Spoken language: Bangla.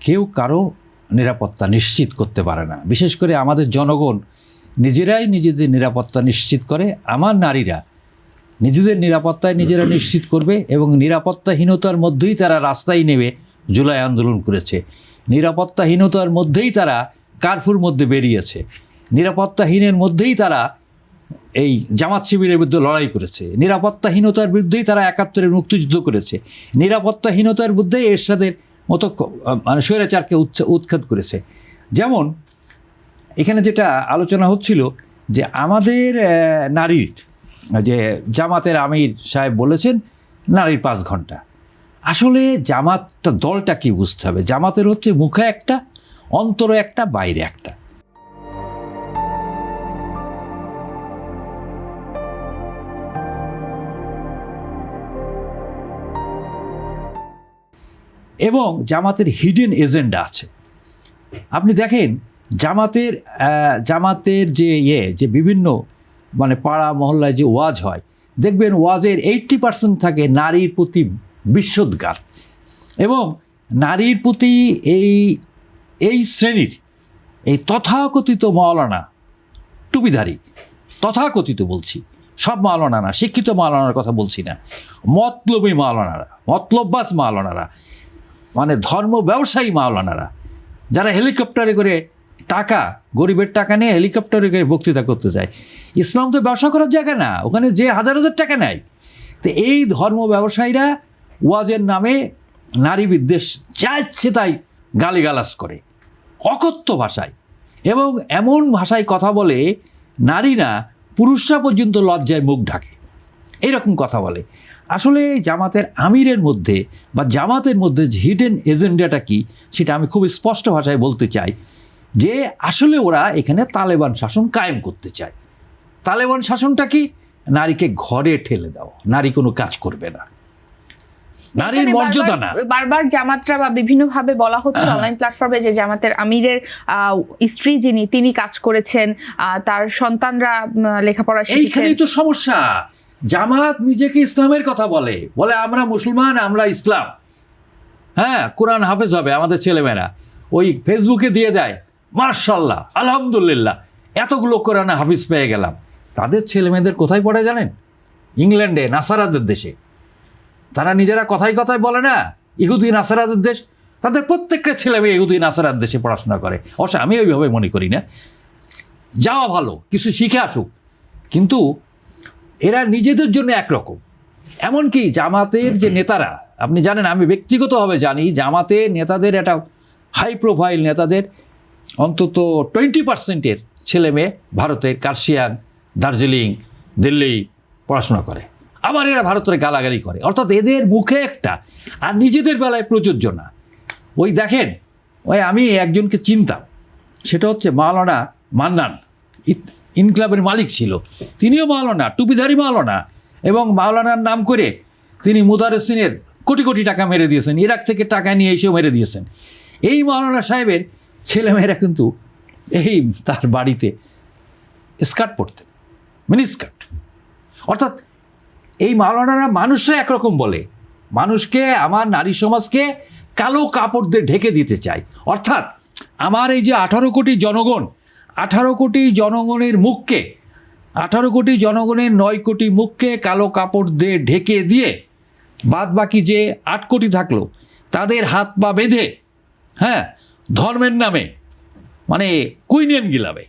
কেউ কারো নিরাপত্তা নিশ্চিত করতে পারে না। বিশেষ করে আমাদের জনগণ নিজেরাই নিজেদের নিরাপত্তা নিশ্চিত করে। আমার নারীরা নিজেদের নিরাপত্তায় নিজেরা নিশ্চিত করবে এবং নিরাপত্তাহীনতার মধ্যেই তারা রাস্তায় নেমে জুলাই আন্দোলন করেছে। নিরাপত্তাহীনতার মধ্যেই তারা কারফুর মধ্যে বেরিয়েছে। নিরাপত্তাহীনের মধ্যেই তারা এই জামাত শিবিরের বিরুদ্ধে লড়াই করেছে। নিরাপত্তাহীনতার বিরুদ্ধেই তারা ৭১-এর মুক্তিযুদ্ধ করেছে। নিরাপত্তাহীনতার বিরুদ্ধেই এরশাদের মতো মানে স্বৈরাচারকে উৎখাত করেছে। যেমন এখানে যেটা আলোচনা হচ্ছিল যে আমাদের নারীর যে জামাতের আমির সাহেব বলেছেন নারীর ৫ ঘন্টা। আসলে জামাতটা দলটা কি বুঝতে হবে। জামাতের হচ্ছে মুখে একটা, অন্তরে একটা, বাইরে একটা। এবং জামাতের হিডেন এজেন্ডা আছে। আপনি দেখেন জামাতের যে বিভিন্ন মানে পাড়া মহল্লায় যে ওয়াজ হয়, দেখবেন ওয়াজের 80% থাকে নারীর প্রতি বিশ্বদ্গার। এবং নারীর প্রতি এই শ্রেণীর এই তথাকথিত মাওলানা টুপিধারী, তথাকথিত বলছি, সব মাওলানা না, শিক্ষিত মাওলানার কথা বলছি না, মতলবী মাওলানারা, মতলববাজ মাওলানারা, মানে ধর্ম ব্যবসায়ী মাওলানারা, যারা হেলিকপ্টারে করে টাকা, গরিবের টাকা নিয়ে হেলিকপ্টারে করে বক্তৃতা করতে যায়। ইসলাম তো ব্যবসা করার জায়গা না, ওখানে যে হাজার হাজার টাকা নেয়। তো এই ধর্ম ব্যবসায়ীরা ওয়াজের নামে নারী বিদ্বেষ যা ইচ্ছে তাই গালিগালাজ করে অকথ্য ভাষায়, এবং এমন ভাষায় কথা বলে নারীরা, পুরুষরা পর্যন্ত লজ্জায় মুখ ঢাকে, এইরকম কথা বলে। আসলে জামাতের আমিরের মধ্যে বা জামাতের মধ্যে যে হিডেন এজেন্ডাটা কি সেটা আমি খুব স্পষ্ট ভাষায় বলতে চাই যে আসলে ওরা এখানে তালেবান শাসন কায়েম করতে চায়। তালেবান শাসনটা কি? নারীকে ঘরে ঠেলে দাও, নারী কোনো কাজ করবে না, নারীর মর্যাদা না। বারবার জামাতরা বা বিভিন্নভাবে বলা হচ্ছে অনলাইন প্ল্যাটফর্মে যে জামাতের আমিরের স্ত্রী তিনি কাজ করেছেন, তার সন্তানরা লেখাপড়া শিখেছেন। এইখানেই তো সমস্যা। জামাত নিজেকে ইসলামের কথা বলে আমরা মুসলমান, আমরা ইসলাম, হ্যাঁ কোরআন হাফেজ হবে আমাদের ছেলেমেয়েরা, ওই ফেসবুকে দিয়ে দেয় মাশাআল্লাহ আলহামদুলিল্লাহ এতগুলো কোরআন হাফিজ পেয়ে গেলাম। তাদের ছেলেমেয়েদের কোথায় পড়ে জানেন? ইংল্যান্ডে, নাসারাদের দেশে। তারা নিজেরা কথায় কথায় বলে না ইহুদি নাসারাদের দেশ, তাদের প্রত্যেকটা ছেলে মেয়ে ইহুদি নাসারার দেশে পড়াশোনা করে। অবশ্য আমি ওইভাবে মনে করি না, যাওয়া ভালো, কিছু শিখে আসুক, কিন্তু এরা নিজেদের জন্য একরকম। এমনকি জামাতের যে নেতারা, আপনি জানেন, আমি ব্যক্তিগতভাবে জানি জামাতের নেতাদের একটা হাই প্রোফাইল নেতাদের অন্তত 20%-এর ছেলে মেয়ে ভারতের কার্শিয়াং, দার্জিলিং, দিল্লি পড়াশোনা করে, আবার এরা ভারতের গালাগালি করে। অর্থাৎ এদের মুখে একটা, আর নিজেদের বেলায় প্রযোজ্য না। ওই দেখেন, আমি একজনকে চিনতাম, সেটা হচ্ছে মাওলানা মান্নান, ইনক্লাবের মালিক ছিল, তিনিও মাওলানা, টুপিধারী মাওলানা, এবং মাওলানার নাম করে তিনি মুদারেসিনের কোটি কোটি টাকা মেরে দিয়েছেন, ইরাক থেকে টাকা নিয়ে এসেও মেরে দিয়েছেন। এই মাওলানা সাহেবের ছেলেমেয়েরা কিন্তু এই তার বাড়িতে স্কার্ট পরতেন, মিনি স্কার্ট। অর্থাৎ এই মাওলানারা মানুষরা একরকম বলে, মানুষকে, আমার নারী সমাজকে কালো কাপড় দিয়ে ঢেকে দিতে চায়। অর্থাৎ আমার এই যে 18 কোটি জনগণ, 18 কোটি জনগণের মুখকে, 18 কোটি জনগণের 9 কোটি মুখকে কালো কাপড় দিয়ে ঢেকে দিয়ে বাদ বাকি যে 8 কোটি থাকলো তাদের হাত পা বেঁধে, হ্যাঁ, ধর্মের নামে মানে কুইনিয়ন গিলাবে।